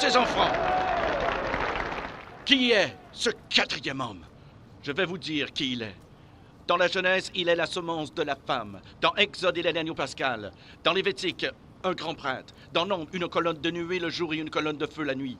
Ces enfants. Qui est ce quatrième homme? Je vais vous dire qui il est. Dans la Genèse, il est la semence de la femme. Dans Exode, il est l'agneau pascal. Dans Lévitique, un grand prêtre. Dans Nombre, une colonne de nuée le jour et une colonne de feu la nuit.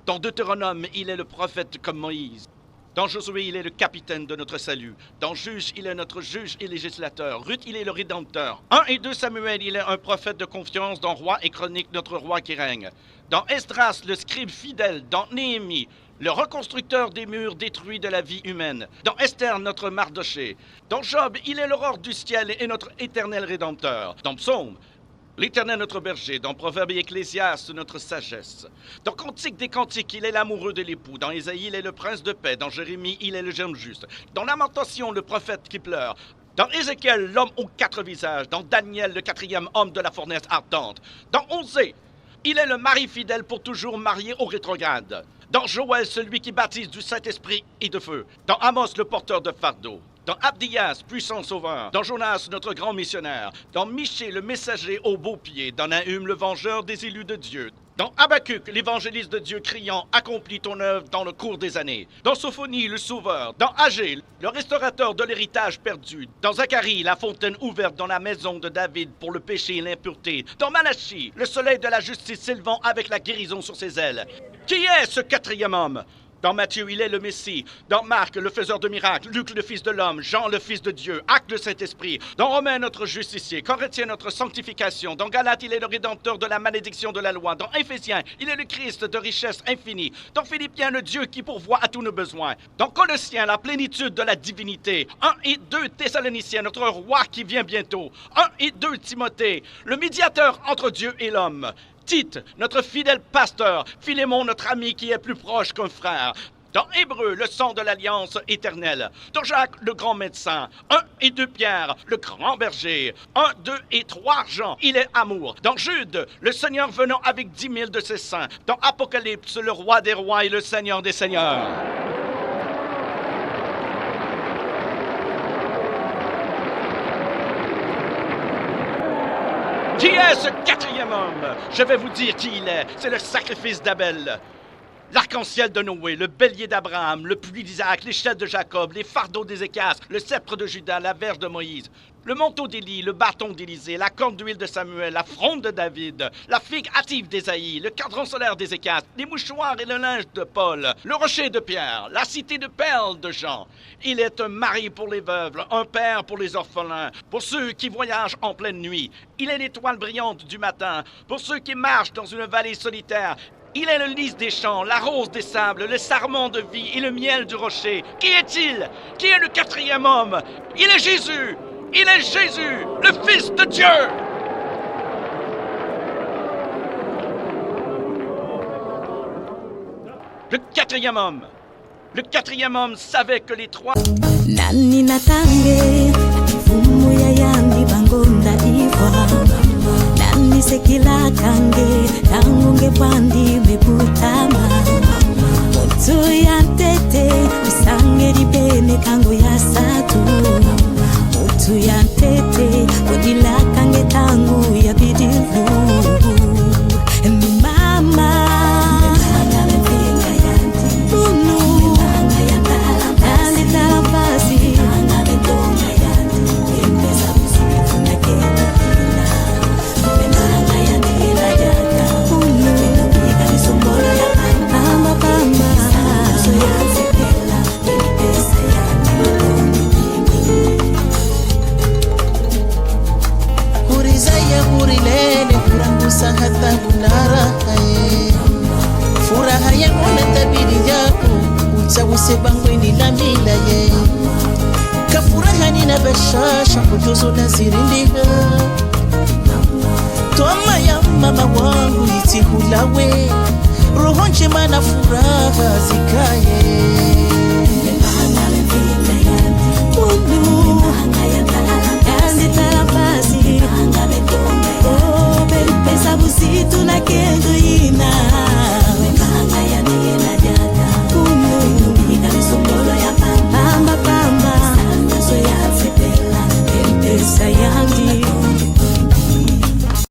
Dans Deutéronome, il est le prophète comme Moïse. Dans Josué, il est le capitaine de notre salut. Dans Juge, il est notre juge et législateur. Ruth, il est le rédempteur. 1 et 2 Samuel, il est un prophète de confiance. Dans Roi et Chronique, notre roi qui règne. Dans Esdras, le scribe fidèle. Dans Néhémie, le reconstructeur des murs détruits de la vie humaine. Dans Esther, notre Mardoché. Dans Job, il est l'aurore du ciel et notre éternel rédempteur. Dans Psaume, l'Éternel notre berger. Dans Proverbe et Ecclésiaste, notre sagesse. Dans Cantique des Cantiques, il est l'amoureux de l'époux. Dans Ésaïe, il est le prince de paix. Dans Jérémie, il est le germe juste. Dans Lamentation, le prophète qui pleure. Dans Ézéchiel, l'homme aux 4 visages. Dans Daniel, le 4e homme de la fournaise ardente. Dans Osée, il est le mari fidèle pour toujours marié au rétrograde. Dans Joël, celui qui baptise du Saint-Esprit et de feu. Dans Amos, le porteur de fardeau. Dans Abdias, puissant sauveur. Dans Jonas, notre grand missionnaire. Dans Michée, le messager aux beaux pieds. Dans Nahum, le vengeur des élus de Dieu. Dans Habacuc, l'évangéliste de Dieu criant « Accomplis ton œuvre dans le cours des années ». Dans Sophonie, le sauveur. Dans Agé, le restaurateur de l'héritage perdu. Dans Zacharie, la fontaine ouverte dans la maison de David pour le péché et l'impureté. Dans Malachie, le soleil de la justice s'élevant avec la guérison sur ses ailes. Qui est ce quatrième homme? Dans Matthieu, il est le Messie. Dans Marc, le faiseur de miracles. Luc, le Fils de l'homme. Jean, le Fils de Dieu. Acte, le Saint-Esprit. Dans Romains, notre justicier. Corinthiens, notre sanctification. Dans Galates, il est le rédempteur de la malédiction de la loi. Dans Éphésiens, il est le Christ de richesse infinie. Dans Philippiens, le Dieu qui pourvoit à tous nos besoins. Dans Colossiens, la plénitude de la divinité. 1 et 2 Thessaloniciens, notre roi qui vient bientôt. 1 et 2 Timothée, le médiateur entre Dieu et l'homme. Tite, notre fidèle pasteur. Philémon, notre ami qui est plus proche qu'un frère. Dans Hébreu, le sang de l'alliance éternelle. Dans Jacques, le grand médecin. 1 et 2 Pierre, le grand berger. 1, 2 et 3 Jean, il est amour. Dans Jude, le Seigneur venant avec 10 000 de ses saints. Dans Apocalypse, le roi des rois et le Seigneur des seigneurs. Qui est ce quatrième homme? Je vais vous dire qui il est. C'est le sacrifice d'Abel. L'arc-en-ciel de Noé, le bélier d'Abraham, le puits d'Isaac, l'échelle de Jacob, les fardeaux d'Ézéchias, le sceptre de Judas, la verge de Moïse, le manteau d'Élie, le bâton d'Élisée, la corne d'huile de Samuel, la fronde de David, la figue hâtive d'Ésaïe, le cadran solaire d'Ézéchias, les mouchoirs et le linge de Paul, le rocher de Pierre, la cité de perles de Jean. Il est un mari pour les veuves, un père pour les orphelins, pour ceux qui voyagent en pleine nuit. Il est l'étoile brillante du matin, pour ceux qui marchent dans une vallée solitaire. Il est le lys des champs, la rose des sables, le sarment de vie et le miel du rocher. Qui est-il? Qui est le quatrième homme? Il est Jésus! Il est Jésus, le Fils de Dieu! Le quatrième homme. Le quatrième homme savait que les trois... Nani natange, fumu ya yandi bangonda iwa. Nani sekila kange, tangunge pandi mebutama. Motu ya tete, usange ribene kango ya satu. Motu ya tete, odila kange tangu ya bidivu. Ni mama. Hata unarahaye furaha yangu na tabiri yako utawuse bangweni la mila ye kafuraha nina bashasha kujuzo na zirindiga toma ya mama wangu itihulawe roho njema na furaha zikaye Sabusitu na kendo ina Wemanga ya niye na jata Kunu Ika nisongolo ya pamba Pamba pamba Sanda so ya sepela Mpesa ya